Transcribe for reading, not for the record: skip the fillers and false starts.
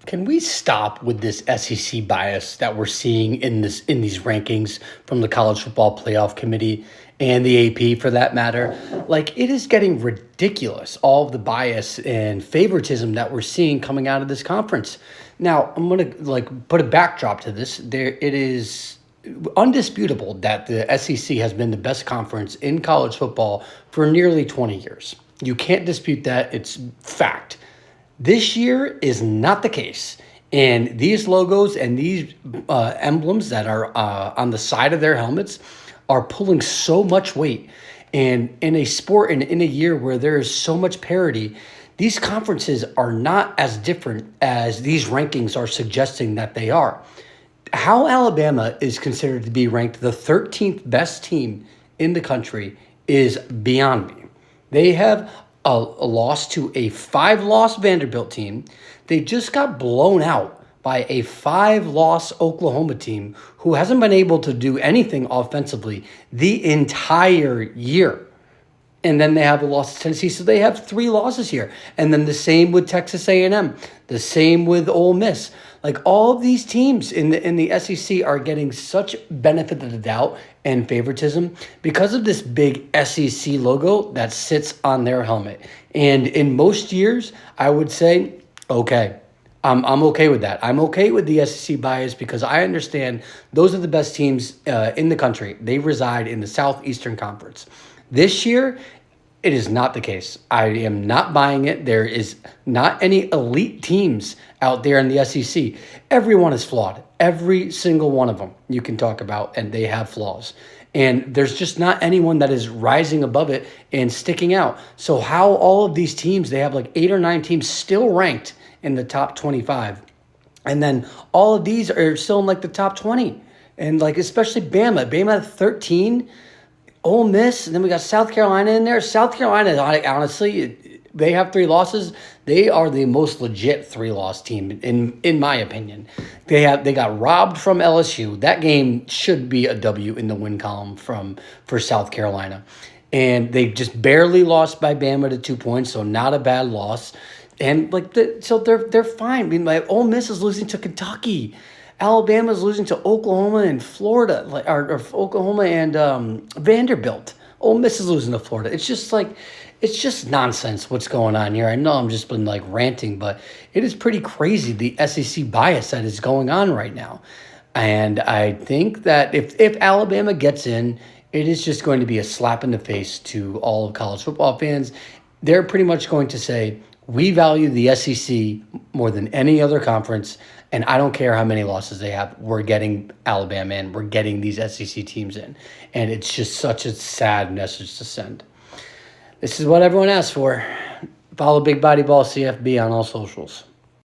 Can we stop with this SEC bias that we're seeing in these rankings from the College Football Playoff Committee and the AP for that matter? Like it is getting ridiculous, all of the bias and favoritism that we're seeing coming out of this conference. Now, I'm going to put a backdrop to this. There it is undisputable that the SEC has been the best conference in college football for nearly 20 years. You can't dispute that. It's fact. This year is not the case. And these logos and these emblems that are on the side of their helmets are pulling so much weight. And in a sport and in a year where there is so much parity, these conferences are not as different as these rankings are suggesting that they are. How Alabama is considered to be ranked the 13th best team in the country is beyond me. They have a loss to a 5-loss Vanderbilt team. They just got blown out by a 5-loss Oklahoma team who hasn't been able to do anything offensively the entire year. And then they have a loss to Tennessee, so they have 3 losses here. And then the same with Texas A&M, the same with Ole Miss. Like all of these teams in the SEC are getting such benefit of the doubt and favoritism because of this big SEC logo that sits on their helmet. And in most years, I would say, okay, I'm okay with that. I'm okay with the SEC bias because I understand those are the best teams in the country. They reside in the Southeastern Conference. This year, it is not the case. I am not buying it. There is not any elite teams out there in the SEC. Everyone is flawed. Every single one of them you can talk about, and they have flaws. And there's just not anyone that is rising above it and sticking out. So how all of these teams, they have like 8 or 9 teams still ranked in the top 25. And then all of these are still in like the top 20. And like especially Bama. Bama at 13. Ole Miss, and then we got South Carolina in there. South Carolina, honestly, they have 3 losses. They are the most legit 3-loss team, in my opinion. They got robbed from LSU. That game should be a W in the win column for South Carolina. And they just barely lost by Bama to 2 points, so not a bad loss. And so they're fine. I mean, like Ole Miss is losing to Kentucky. Alabama's losing to Oklahoma and Florida, or Oklahoma and Vanderbilt. Ole Miss is losing to Florida. It's just nonsense what's going on here. I know I'm just been ranting, but it is pretty crazy the SEC bias that is going on right now. And I think that if Alabama gets in, it is just going to be a slap in the face to all of college football fans. They're pretty much going to say, we value the SEC more than any other conference, and I don't care how many losses they have. We're getting Alabama in. We're getting these SEC teams in. And it's just such a sad message to send. This is what everyone asks for. Follow Big Body Ball CFB on all socials.